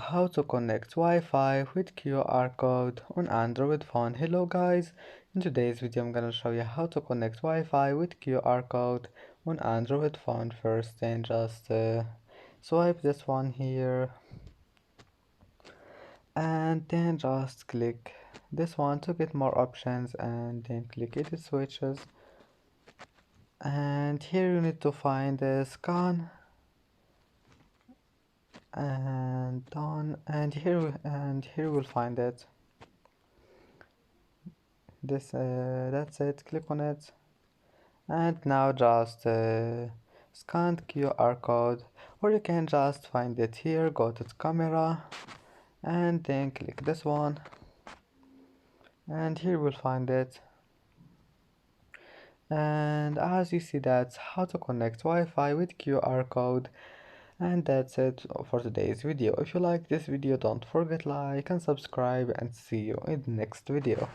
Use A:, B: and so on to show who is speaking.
A: How to connect Wi-Fi with QR code on Android phone. Hello guys, in today's video I'm gonna show you how to connect Wi-Fi with QR code on Android phone. First then just swipe this one here and then just click this one to get more options and then click edit switches, and here you need to find the scan and done, and here we'll find it. That's it, click on it, and now just scan QR code, or you can just find it here. Go to the camera and then click this one, and here we'll find it. And as you see, that's how to connect Wi-Fi with QR code. And that's it for today's video. If you like this video, don't forget like and subscribe, and see you in the next video.